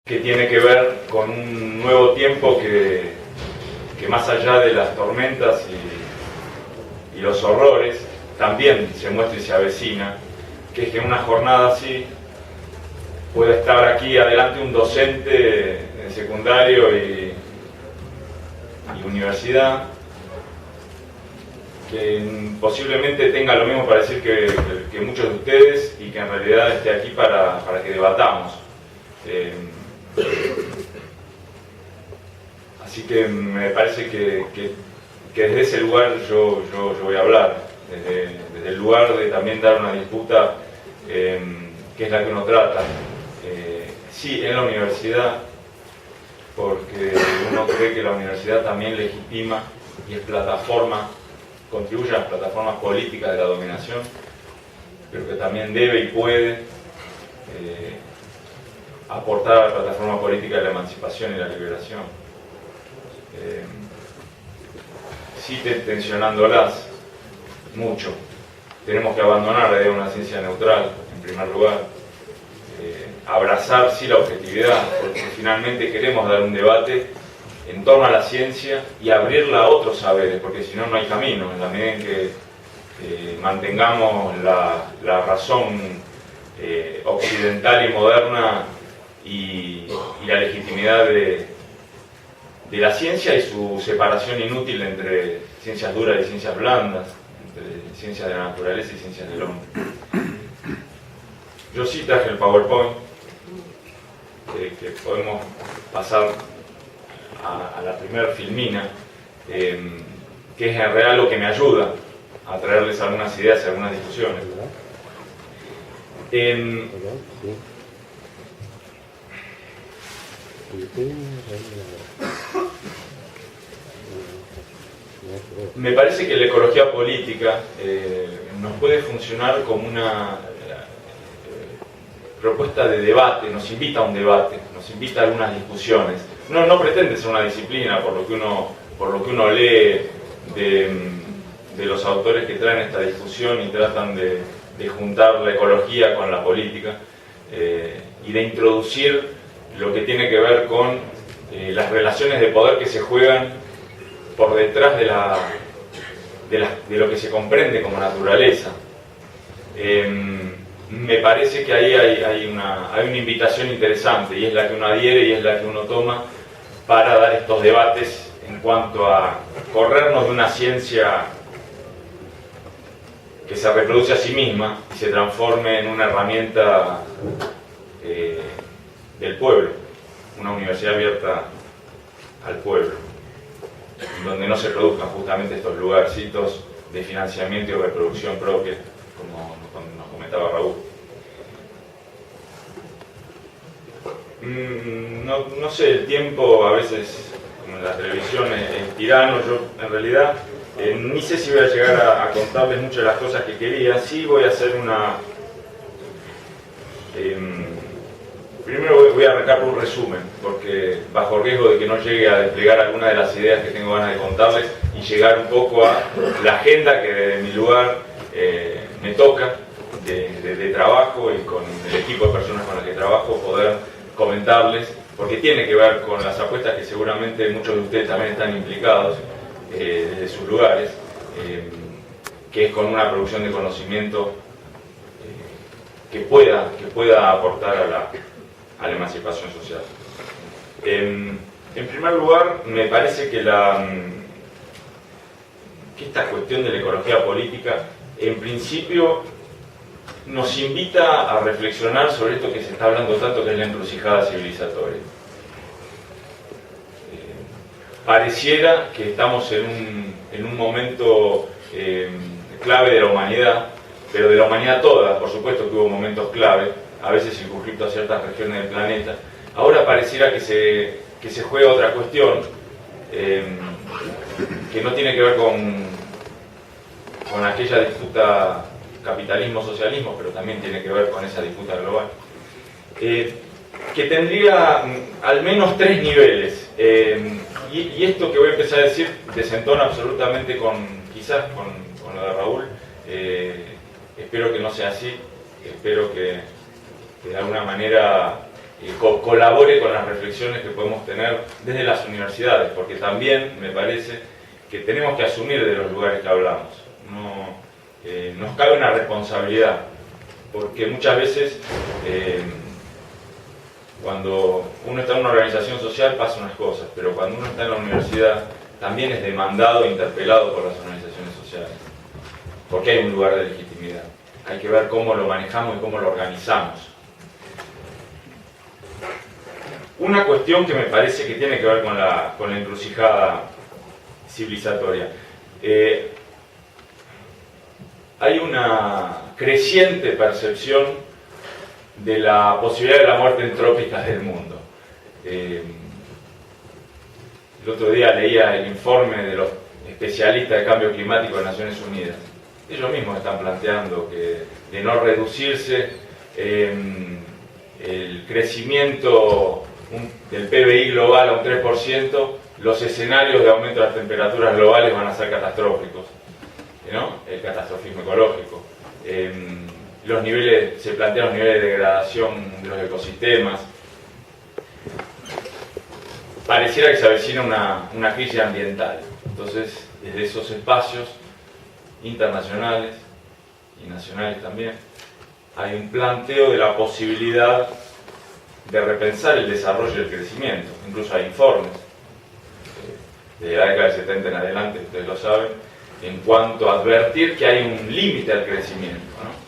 que tiene que ver con un nuevo tiempo que más allá de las tormentas y los horrores, también se muestra y se avecina, que es que en una jornada así puede estar aquí adelante un docente en secundario y universidad, que posiblemente tenga lo mismo para decir que muchos de ustedes, y que en realidad esté aquí para que debatamos. Así que me parece que desde ese lugar yo voy a hablar, desde el lugar de también dar una disputa que es la que uno trata, sí, en la universidad, porque uno cree que la universidad también legitima y es plataforma, contribuye a las plataformas políticas de la dominación, pero que también debe y puede aportar a la plataforma política de la emancipación y la liberación. Sí, tensionándolas mucho. Tenemos que abandonar la idea de una ciencia neutral, en primer lugar. Abrazar, sí, la objetividad, porque finalmente queremos dar un debate en torno a la ciencia y abrirla a otros saberes, porque si no, no hay camino. En la medida en que mantengamos la razón occidental y moderna y la legitimidad de la ciencia y su separación inútil entre ciencias duras y ciencias blandas, entre ciencias de la naturaleza y ciencias del hombre. Yo sí traje el PowerPoint, que podemos pasar a la primera filmina, que es en realidad lo que me ayuda a traerles algunas ideas y algunas discusiones. Me parece que la ecología política nos puede funcionar como una propuesta de debate, nos invita a un debate, nos invita a algunas discusiones. No pretende ser una disciplina, por lo que uno lee de los autores que traen esta discusión y tratan de juntar la ecología con la política y de introducir lo que tiene que ver con las relaciones de poder que se juegan por detrás de lo que se comprende como naturaleza. Me parece que ahí hay una invitación interesante, y es la que uno adhiere y es la que uno toma para dar estos debates en cuanto a corrernos de una ciencia que se reproduce a sí misma y se transforme en una herramienta del pueblo, una universidad abierta al pueblo, donde no se produzcan justamente estos lugarcitos de financiamiento y reproducción propia, como nos comentaba Raúl. No sé, el tiempo a veces, como en la televisión, es tirano. Yo en realidad ni sé si voy a llegar a contarles muchas de las cosas que quería. Sí voy a hacer una... primero voy a arrancar por un resumen, porque bajo riesgo de que no llegue a desplegar algunas de las ideas que tengo ganas de contarles y llegar un poco a la agenda que de mi lugar me toca de trabajo, y con el equipo de personas con las que trabajo, poder comentarles, porque tiene que ver con las apuestas que seguramente muchos de ustedes también están implicados desde sus lugares, que es con una producción de conocimiento que pueda aportar a la emancipación social. En primer lugar, me parece que esta cuestión de la ecología política, en principio, nos invita a reflexionar sobre esto que se está hablando tanto, que es la encrucijada civilizatoria. Pareciera que estamos en un momento clave de la humanidad, pero de la humanidad toda. Por supuesto que hubo momentos clave, a veces circunscritos a ciertas regiones del planeta. Ahora pareciera que se juega otra cuestión, que no tiene que ver con aquella disputa capitalismo-socialismo, pero también tiene que ver con esa disputa global, que tendría al menos 3 niveles. Y esto que voy a empezar a decir desentona absolutamente quizás con lo de Raúl. Espero que no sea así, espero que de alguna manera colabore con las reflexiones que podemos tener desde las universidades, porque también me parece que tenemos que asumir de los lugares que hablamos. Nos cabe una responsabilidad, porque muchas veces cuando uno está en una organización social pasan unas cosas, pero cuando uno está en la universidad también es demandado e interpelado por las organizaciones sociales, porque hay un lugar de legitimidad. Hay que ver cómo lo manejamos y cómo lo organizamos. Una cuestión que me parece que tiene que ver con la encrucijada civilizatoria. Hay una creciente percepción de la posibilidad de la muerte entrópica del mundo. El otro día leía el informe de los especialistas de cambio climático de Naciones Unidas. Ellos mismos están planteando que de no reducirse el crecimiento del PBI global a un 3%, los escenarios de aumento de las temperaturas globales van a ser catastróficos, ¿no? El catastrofismo ecológico. Se plantean los niveles de degradación de los ecosistemas. Pareciera que se avecina una crisis ambiental. Entonces, desde esos espacios internacionales y nacionales también, hay un planteo de la posibilidad de repensar el desarrollo y el crecimiento. Incluso hay informes de la década del 70 en adelante, ustedes lo saben, en cuanto a advertir que hay un límite al crecimiento, ¿no?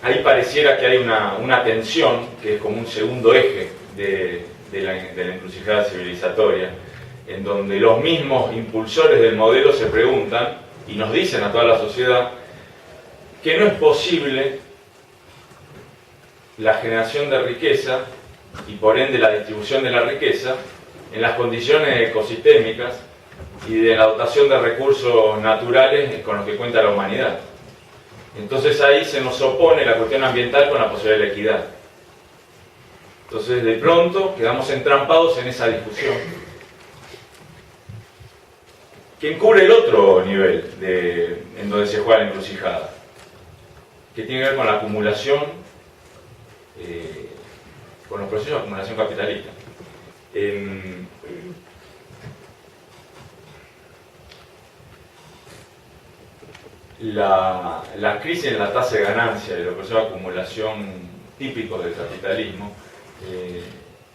Ahí pareciera que hay una tensión, que es como un segundo eje de la encrucijada civilizatoria, en donde los mismos impulsores del modelo se preguntan y nos dicen a toda la sociedad que no es posible la generación de riqueza y por ende la distribución de la riqueza en las condiciones ecosistémicas y de la dotación de recursos naturales con los que cuenta la humanidad. Entonces ahí se nos opone la cuestión ambiental con la posibilidad de la equidad. Entonces de pronto quedamos entrampados en esa discusión que encubre el otro nivel en donde se juega la encrucijada, que tiene que ver con la acumulación, con los procesos de acumulación capitalista. La crisis en la tasa de ganancia y los procesos de acumulación típicos del capitalismo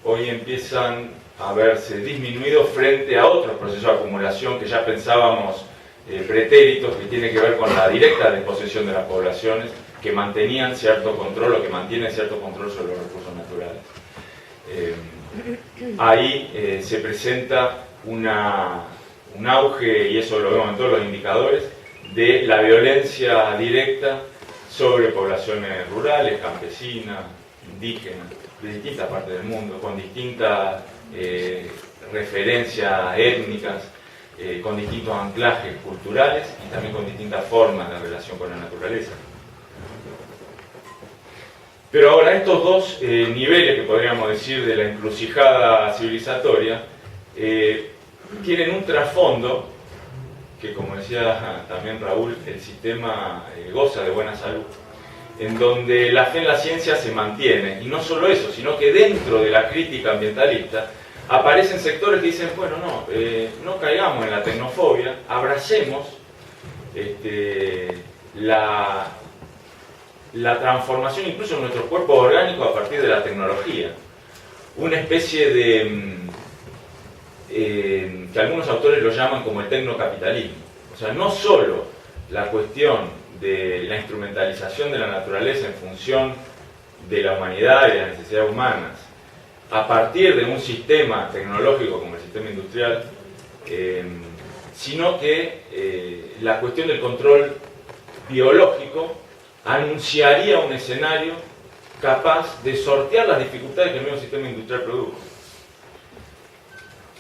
hoy empiezan a verse disminuidos frente a otros procesos de acumulación que ya pensábamos pretéritos, que tiene que ver con la directa disposición de las poblaciones que mantenían cierto control o que mantienen cierto control sobre los recursos naturales. Ahí se presenta un auge, y eso lo vemos en todos los indicadores, de la violencia directa sobre poblaciones rurales, campesinas, indígenas, de distintas partes del mundo, con distintas referencias étnicas, con distintos anclajes culturales y también con distintas formas de relación con la naturaleza. Pero ahora estos dos niveles que podríamos decir de la encrucijada civilizatoria tienen un trasfondo que, como decía también Raúl, el sistema goza de buena salud, en donde la fe en la ciencia se mantiene, y no solo eso, sino que dentro de la crítica ambientalista aparecen sectores que dicen, bueno, no caigamos en la tecnofobia, abracemos la transformación incluso en nuestro cuerpo orgánico a partir de la tecnología. Una especie de que algunos autores lo llaman como el tecnocapitalismo. O sea, no solo la cuestión de la instrumentalización de la naturaleza en función de la humanidad y de las necesidades humanas, a partir de un sistema tecnológico como el sistema industrial, sino que la cuestión del control biológico anunciaría un escenario capaz de sortear las dificultades que el mismo sistema industrial produce.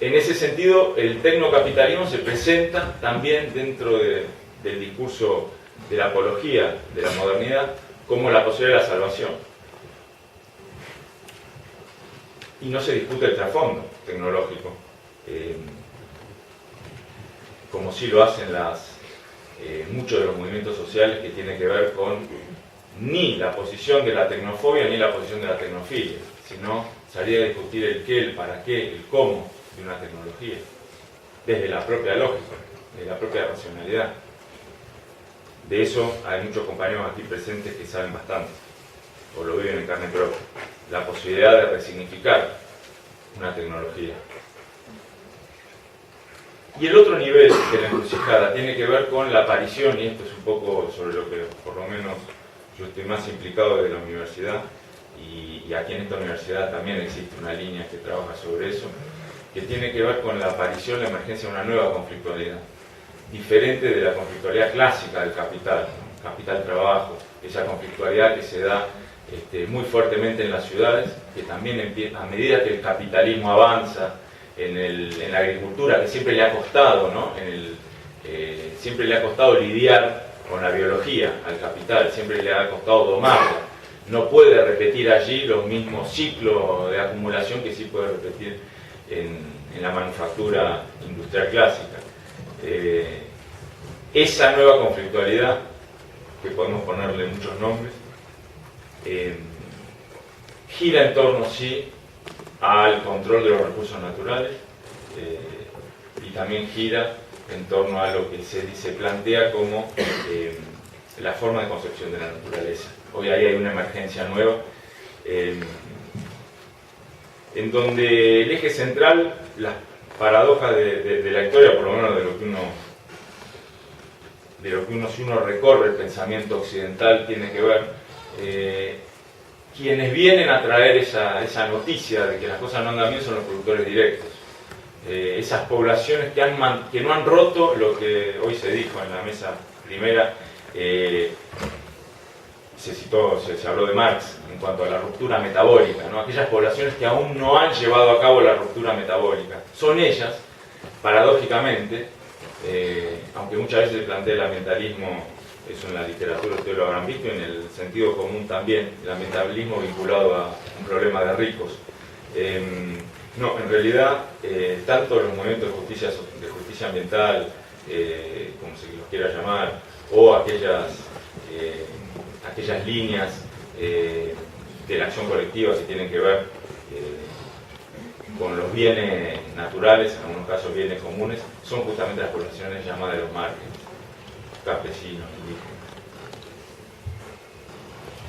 En ese sentido, el tecnocapitalismo se presenta también dentro del discurso de la apología de la modernidad como la posibilidad de la salvación. Y no se discute el trasfondo tecnológico, como sí lo hacen muchos de los movimientos sociales que tienen que ver con ni la posición de la tecnofobia ni la posición de la tecnofilia, sino salir a discutir el qué, el para qué, el cómo de una tecnología, desde la propia lógica, desde la propia racionalidad. De eso hay muchos compañeros aquí presentes que saben bastante, o lo viven en carne propia. La posibilidad de resignificar una tecnología. Y el otro nivel de la encrucijada tiene que ver con la aparición, y esto es un poco sobre lo que por lo menos yo estoy más implicado desde la universidad, y aquí en esta universidad también existe una línea que trabaja sobre eso, que tiene que ver con la aparición, la emergencia de una nueva conflictualidad, diferente de la conflictualidad clásica del capital, ¿no? Capital-trabajo, esa conflictualidad que se da muy fuertemente en las ciudades, que también empieza, a medida que el capitalismo avanza en la agricultura, que siempre le ha costado, ¿no? Siempre le ha costado lidiar con la biología al capital, siempre le ha costado domarla. No puede repetir allí los mismos ciclos de acumulación que sí puede repetir en la manufactura industrial clásica. Esa nueva conflictualidad, que podemos ponerle muchos nombres, gira en torno, sí, al control de los recursos naturales, y también gira en torno a lo que se plantea como la forma de concepción de la naturaleza. Hoy ahí hay una emergencia nueva, en donde el eje central, las paradojas de la historia, por lo menos de lo que uno, si uno recorre el pensamiento occidental, tiene que ver, quienes vienen a traer esa noticia de que las cosas no andan bien son los productores directos. Esas poblaciones que no han roto lo que hoy se dijo en la mesa primera, se habló de Marx en cuanto a la ruptura metabólica, ¿no? Aquellas poblaciones que aún no han llevado a cabo la ruptura metabólica. Son ellas, paradójicamente, aunque muchas veces se plantea el ambientalismo, eso en la literatura ustedes lo habrán visto, en el sentido común también, el ambientalismo vinculado a un problema de ricos. No, en realidad, tanto los movimientos de justicia ambiental, como se los quiera llamar, o aquellas líneas de la acción colectiva que tienen que ver con los bienes naturales, en algunos casos bienes comunes, son justamente las poblaciones llamadas de los márgenes, campesinos, indígenas.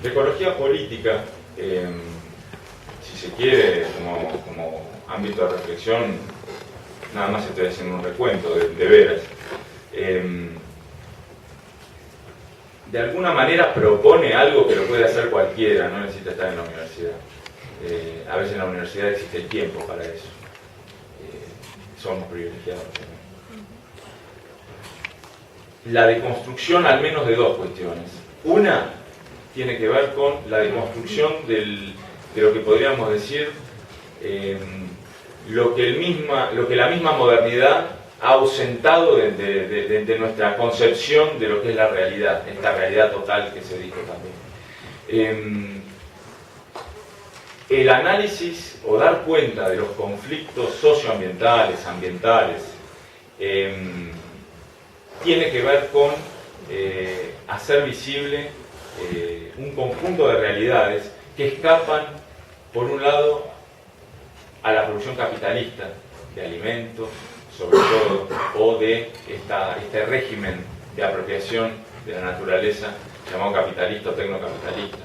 La ecología política, si se quiere, como ámbito de reflexión, nada más estoy haciendo un recuento de veras, de alguna manera propone algo que lo puede hacer cualquiera, no necesita estar en la universidad. A veces en la universidad existe el tiempo para eso. Somos privilegiados también. La deconstrucción al menos de dos cuestiones. Una tiene que ver con la deconstrucción de lo que podríamos decir lo que la misma modernidad ha ausentado de nuestra concepción de lo que es la realidad, esta realidad total que se dijo también. El análisis o dar cuenta de los conflictos socioambientales, ambientales, tiene que ver con hacer visible un conjunto de realidades que escapan, por un lado, a la producción capitalista de alimentos, sobre todo, o de este régimen de apropiación de la naturaleza llamado capitalista o tecnocapitalista.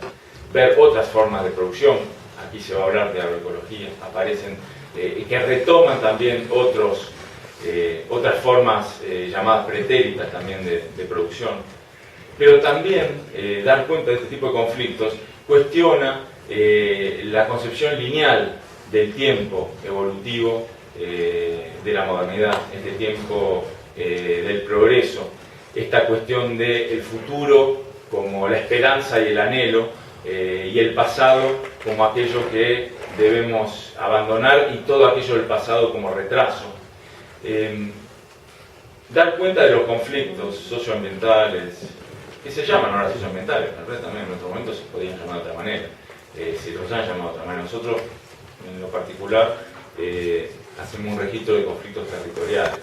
Ver otras formas de producción, aquí se va a hablar de agroecología, aparecen, que retoman también otras formas llamadas pretéritas también de producción. Pero también dar cuenta de este tipo de conflictos cuestiona la concepción lineal del tiempo evolutivo de la modernidad, este tiempo del progreso, esta cuestión del futuro como la esperanza y el anhelo, y el pasado como aquello que debemos abandonar y todo aquello del pasado como retraso. Dar cuenta de los conflictos socioambientales, que se llaman ahora socioambientales, pero también en otro momento se podían llamar de otra manera, se los han llamado de otra manera. Nosotros, en lo particular, hacemos un registro de conflictos territoriales,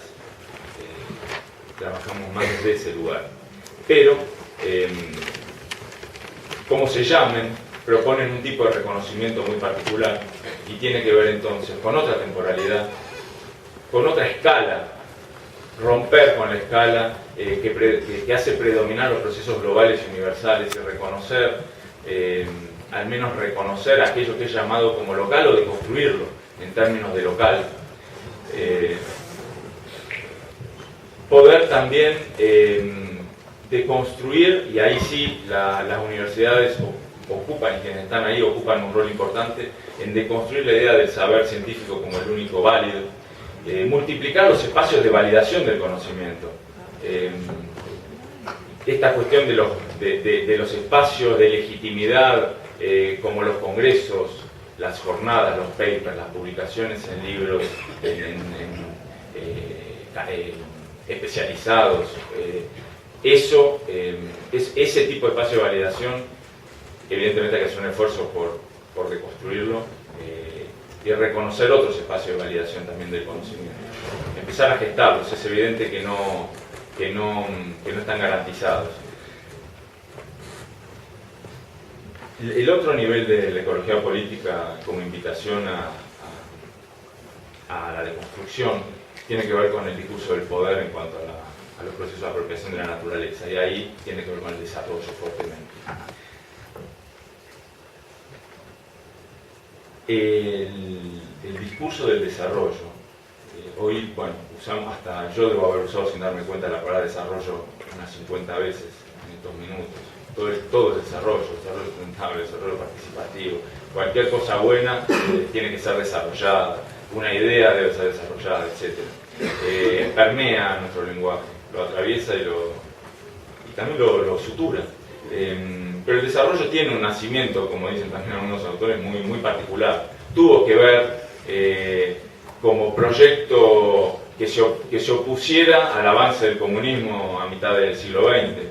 trabajamos más desde ese lugar, pero como se llamen, proponen un tipo de reconocimiento muy particular y tiene que ver entonces con otra temporalidad, con otra escala, romper con la escala que hace predominar los procesos globales y universales y reconocer, al menos reconocer aquello que es llamado como local o deconstruirlo en términos de local. Poder también deconstruir, y ahí sí las universidades ocupan, y quienes están ahí ocupan un rol importante, en deconstruir la idea del saber científico como el único válido, multiplicar los espacios de validación del conocimiento. Esta cuestión de los espacios de legitimidad, como los congresos, las jornadas, los papers, las publicaciones en libros, especializados, ese tipo de espacio de validación, evidentemente hay que hacer un esfuerzo por deconstruirlo y reconocer otros espacios de validación también del conocimiento. Empezar a gestarlos, es evidente que no están garantizados. El otro nivel de la ecología política como invitación a la deconstrucción tiene que ver con el discurso del poder en cuanto a los procesos de apropiación de la naturaleza, y ahí tiene que ver con el desarrollo fuertemente. El discurso del desarrollo, hoy, bueno, usamos, hasta yo debo haber usado sin darme cuenta la palabra desarrollo unas 50 veces en estos minutos. Todo el desarrollo sustentable, desarrollo participativo, cualquier cosa buena tiene que ser desarrollada, una idea debe ser desarrollada, etc. Permea nuestro lenguaje, lo atraviesa y también lo sutura. Pero el desarrollo tiene un nacimiento, como dicen también algunos autores, muy, muy particular. Tuvo que ver como proyecto que se opusiera al avance del comunismo a mitad del siglo XX.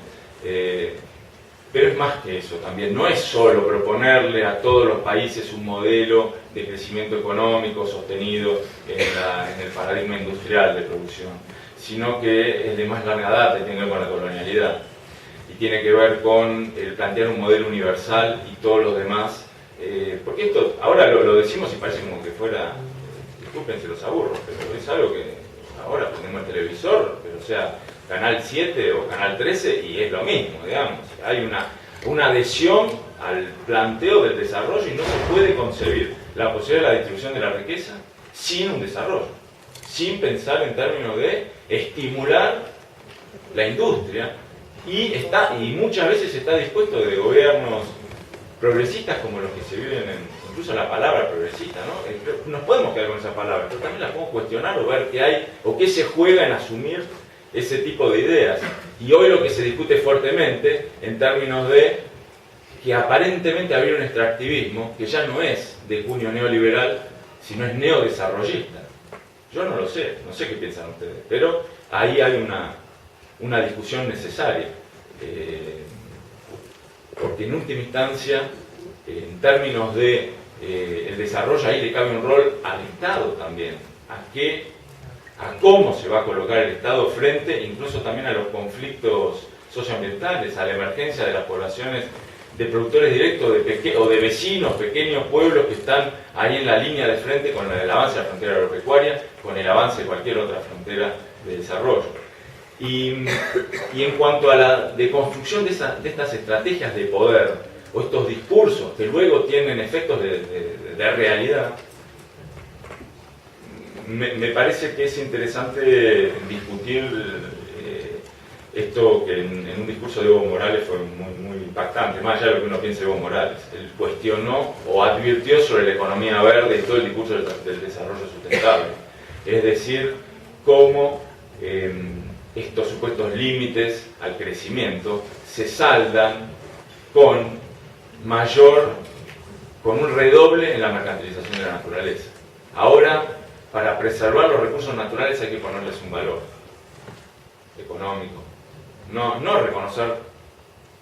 Pero es más que eso también, no es solo proponerle a todos los países un modelo de crecimiento económico sostenido en el paradigma industrial de producción, sino que es de más larga data y tiene que ver con la colonialidad. Y tiene que ver con el plantear un modelo universal y todos los demás, porque esto ahora lo decimos y parece como que fuera, disculpen si los aburro, pero es algo que ahora ponemos el televisor, pero o sea, Canal 7 o Canal 13 y es lo mismo, digamos. Hay una adhesión al planteo del desarrollo y no se puede concebir la posibilidad de la distribución de la riqueza sin un desarrollo, sin pensar en términos de estimular la industria, y muchas veces está dispuesto de gobiernos progresistas como los que se viven incluso la palabra progresista, ¿no? Nos podemos quedar con esa palabra, pero también la podemos cuestionar o ver qué hay o qué se juega en asumir ese tipo de ideas. Y hoy lo que se discute fuertemente en términos de que aparentemente había un extractivismo que ya no es de cuño neoliberal, sino es neodesarrollista. Yo no lo sé, no sé qué piensan ustedes, pero ahí hay una discusión necesaria, porque en última instancia, en términos de el desarrollo, ahí le cabe un rol al Estado también, a cómo se va a colocar el Estado frente incluso también a los conflictos socioambientales, a la emergencia de las poblaciones de productores directos o de vecinos, pequeños pueblos que están ahí en la línea de frente con el avance de la frontera agropecuaria, con el avance de cualquier otra frontera de desarrollo. Y en cuanto a la deconstrucción de estas estrategias de poder o estos discursos que luego tienen efectos de realidad, me parece que es interesante discutir esto que en un discurso de Evo Morales fue muy impactante, más allá de lo que uno piense de Evo Morales. Él cuestionó o advirtió sobre la economía verde y todo el discurso del desarrollo sustentable. Es decir, cómo estos supuestos límites al crecimiento se saldan con un redoble en la mercantilización de la naturaleza. Ahora, para preservar los recursos naturales hay que ponerles un valor económico. No reconocer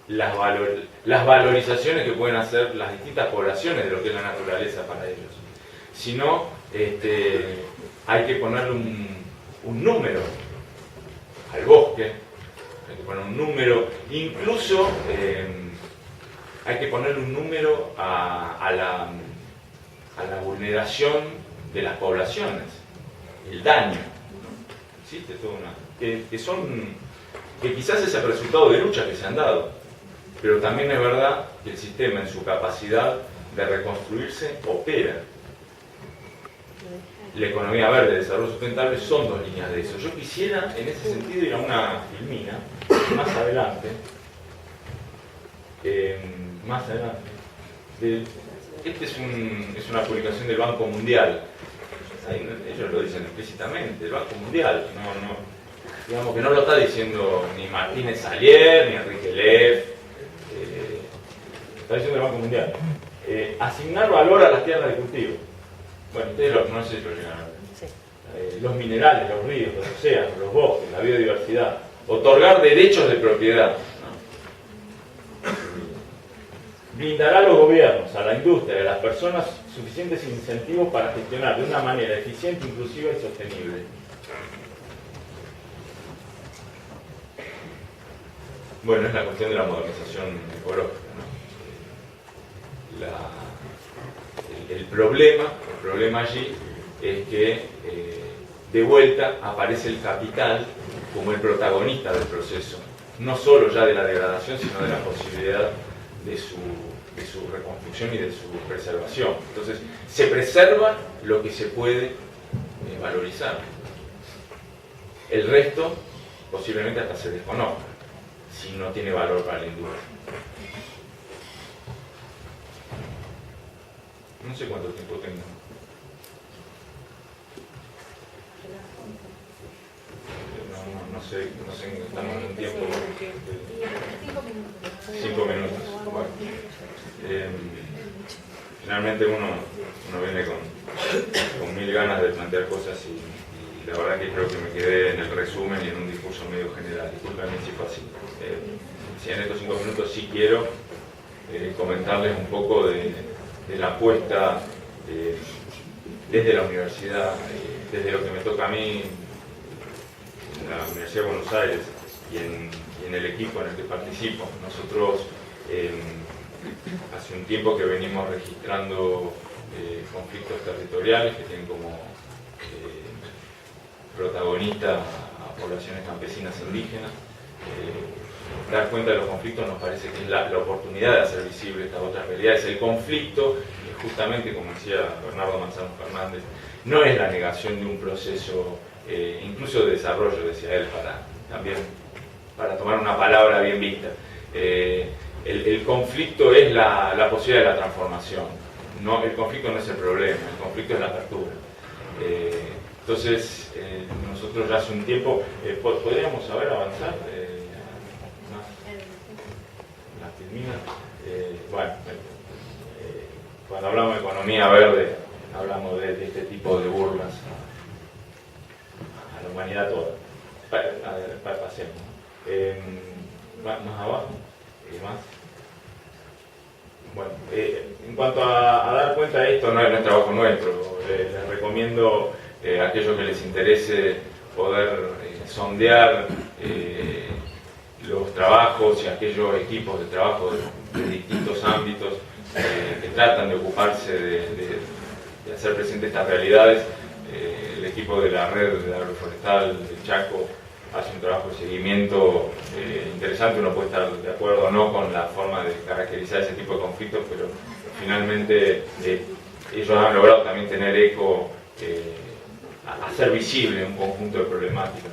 las valorizaciones que pueden hacer las distintas poblaciones de lo que es la naturaleza para ellos, sino hay que ponerle un número al bosque, hay que poner un número, incluso hay que ponerle un número a la vulneración de las poblaciones, el daño. Existe toda una... que quizás es el resultado de luchas que se han dado, pero también es verdad que el sistema en su capacidad de reconstruirse opera. La economía verde y el desarrollo sustentable son dos líneas de eso. Yo quisiera en ese sentido ir a una filmina más adelante. Esta es una publicación del Banco Mundial. Ellos lo dicen explícitamente, el Banco Mundial. Digamos que no lo está diciendo ni Martínez Salier, ni Enrique Leff. Está diciendo el Banco Mundial. Asignar valor a las tierras de cultivo. Bueno, ustedes no sé si lo llegan a ver. Sí. Los minerales, los ríos, los océanos, los bosques, la biodiversidad. Otorgar derechos de propiedad. Brindará a los gobiernos, a la industria y a las personas suficientes incentivos para gestionar de una manera eficiente, inclusiva y sostenible. Bueno, es la cuestión de la modernización ecológica, ¿no? El problema allí es que de vuelta aparece el capital como el protagonista del proceso, no solo ya de la degradación, sino de la posibilidad de su reconstrucción y de su preservación. Entonces, se preserva lo que se puede valorizar. El resto posiblemente hasta se desconozca, si no tiene valor para la industria. No sé cuánto tiempo tengo. No sé, estamos en un tiempo... 5 minutos. Bueno. Finalmente uno viene con mil ganas de plantear cosas y la verdad que creo que me quedé en el resumen y en un discurso medio general. Discúlpenme si fue así. Si en estos 5 minutos sí quiero comentarles un poco de la apuesta desde la universidad, desde lo que me toca a mí en la Universidad de Buenos Aires y en el equipo en el que participo. Nosotros hace un tiempo que venimos registrando conflictos territoriales que tienen como protagonista a poblaciones campesinas e indígenas. Dar cuenta de los conflictos nos parece que es la oportunidad de hacer visible estas otras realidades. El conflicto, justamente como decía Bernardo Manzano Fernández, no es la negación de un proceso, incluso de desarrollo, decía él, para tomar una palabra bien vista. El conflicto es la posibilidad de la transformación. No, el conflicto no es el problema, el conflicto es la apertura. Entonces, nosotros ya hace un tiempo, ¿podríamos saber avanzar? Las filminas. Bueno, cuando hablamos de economía verde, hablamos de este tipo de burlas a la humanidad toda. Pasemos. Más abajo. Más. Bueno, en cuanto a dar cuenta de esto, no es trabajo nuestro. Les recomiendo a aquellos que les interese poder sondear los trabajos y aquellos equipos de trabajo de distintos ámbitos que tratan de ocuparse de hacer presente estas realidades. El equipo de la red de agroforestal de Chaco hace un trabajo de seguimiento interesante. Uno puede estar de acuerdo o no con la forma de caracterizar ese tipo de conflictos, pero finalmente ellos han logrado también tener eco, hacer visible un conjunto de problemáticas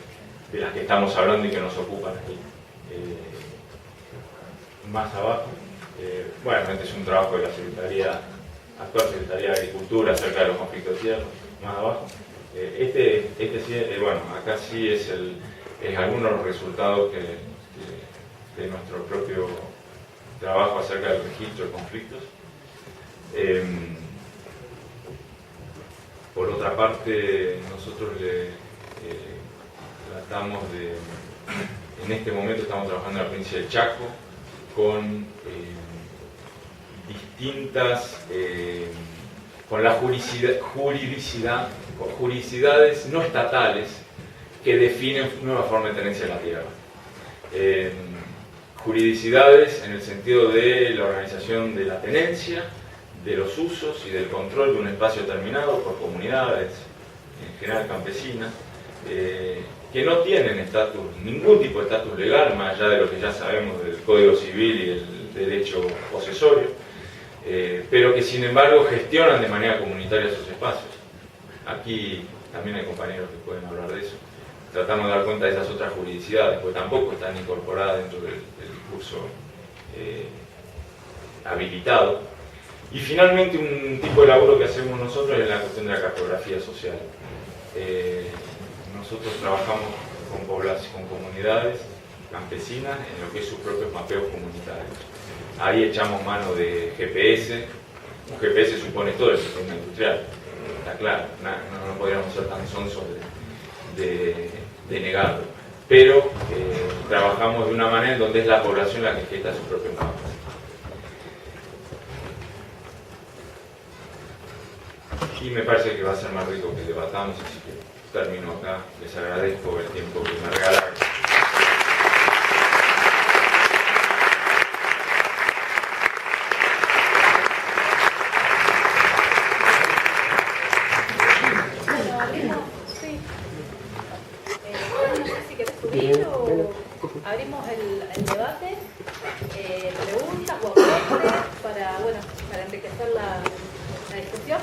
de las que estamos hablando y que nos ocupan aquí. Más abajo, bueno, este es un trabajo de la actual Secretaría de Agricultura acerca de los conflictos de tierra. Más abajo, bueno, acá sí es algunos de los resultados de nuestro propio trabajo acerca del registro de conflictos. Por otra parte, nosotros tratamos en este momento estamos trabajando en la provincia de Chaco con con la juridicidades no estatales que definen nueva forma de tenencia de la tierra. juridicidades en el sentido de la organización de la tenencia, de los usos y del control de un espacio determinado por comunidades, en general campesinas, que no tienen estatus, ningún tipo de estatus legal, más allá de lo que ya sabemos del Código Civil y el derecho posesorio, pero que sin embargo gestionan de manera comunitaria sus espacios. Aquí también hay compañeros que pueden hablar de eso. Tratamos de dar cuenta de esas otras juridicidades, porque tampoco están incorporadas dentro del curso habilitado. Y finalmente un tipo de laburo que hacemos nosotros es la cuestión de la cartografía social. Nosotros trabajamos con comunidades campesinas en lo que es sus propios mapeos comunitarios. Ahí echamos mano de GPS. Un GPS supone todo el sistema industrial, está claro, no podríamos ser tan sonsos de negarlo, pero trabajamos de una manera en donde es la población la que gesta sus propios mapas. Y me parece que va a ser más rico que debatamos, así que termino acá. Les agradezco el tiempo que me regalaron. Abrimos el debate, preguntas o aportes para enriquecer la discusión.